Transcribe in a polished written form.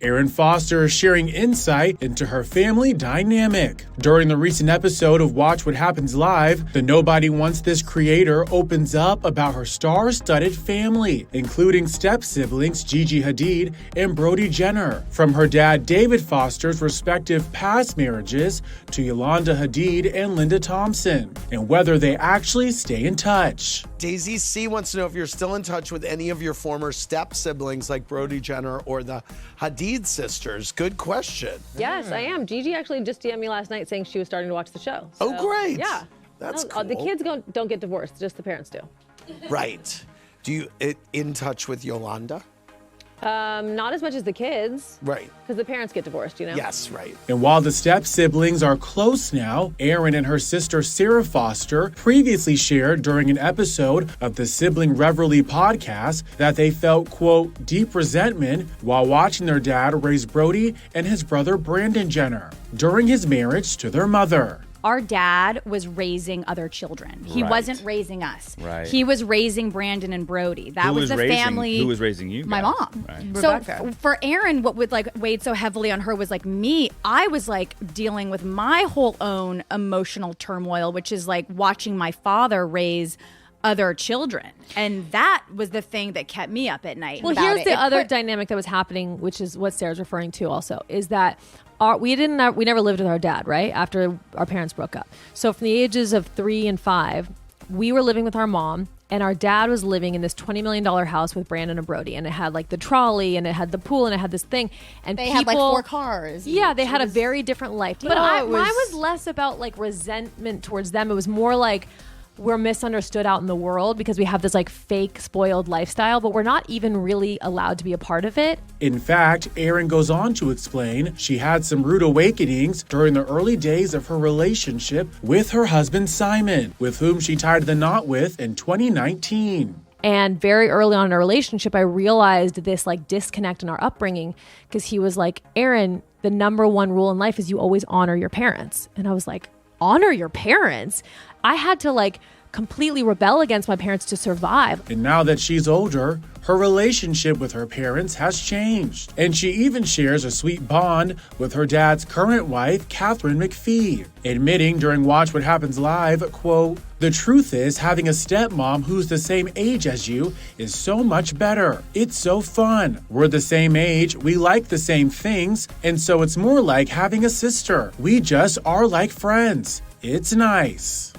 Erin Foster is sharing insight into her family dynamic. During the recent episode of Watch What Happens Live, the Nobody Wants This creator opens up about her star-studded family, including step-siblings Gigi Hadid and Brody Jenner, from her dad David Foster's respective past marriages to Yolanda Hadid and Linda Thompson, and whether they actually stay in touch. Daisy C wants to know if you're still in touch with any of your former step-siblings like Brody Jenner or the Hadid sisters. Good question. Yes, I am. Gigi actually just DM'd me last night saying she was starting to watch the show. So, Oh, great. Yeah. That's No, cool. The kids don't get divorced, just the parents do. Right. Do you in touch with Yolanda? Not as much as the kids. Right. Because the parents get divorced, you know? Yes, right. And while the step-siblings are close now, Erin and her sister Sarah Foster previously shared during an episode of the Sibling Revelry podcast that they felt, quote, deep resentment while watching their dad raise Brody and his brother Brandon Jenner during his marriage to their mother. Our dad was raising other children. He Right. wasn't raising us. Right. He was raising Brandon and Brody. That Who was the family. Who was raising you? My guys? mom. Right. So Rebecca. for Erin, what would like weighed so heavily on her was like me. I was like dealing with my whole own emotional turmoil, which is like watching my father raise other children, and that was the thing that kept me up at night. Well, about here's it. the It other put- dynamic that was happening, which is what Sarah's referring to also, is that we never lived with our dad, right? After our parents broke up. So from the ages of 3 and 5, we were living with our mom, and our dad was living in this $20 million house with Brandon and Brody, and it had like the trolley, and it had the pool, and it had this thing. And They had like 4 cars. Yeah, they each. had It a was- very different life. But it mine was less about like resentment towards them. It was more like we're misunderstood out in the world because we have this like fake spoiled lifestyle, but we're not even really allowed to be a part of it. In fact, Erin goes on to explain she had some rude awakenings during the early days of her relationship with her husband Simon, with whom she tied the knot with in 2019. And very early on in our relationship, I realized this like disconnect in our upbringing because he was like, Erin, the number one rule in life is you always honor your parents. And I was like, honor your parents? I had to like completely rebel against my parents to survive. And now that she's older, her relationship with her parents has changed. And she even shares a sweet bond with her dad's current wife, Catherine McPhee, admitting during Watch What Happens Live, quote, the truth is having a stepmom who's the same age as you is so much better. It's so fun. We're the same age, we like the same things, and so it's more like having a sister. We just are like friends. It's nice.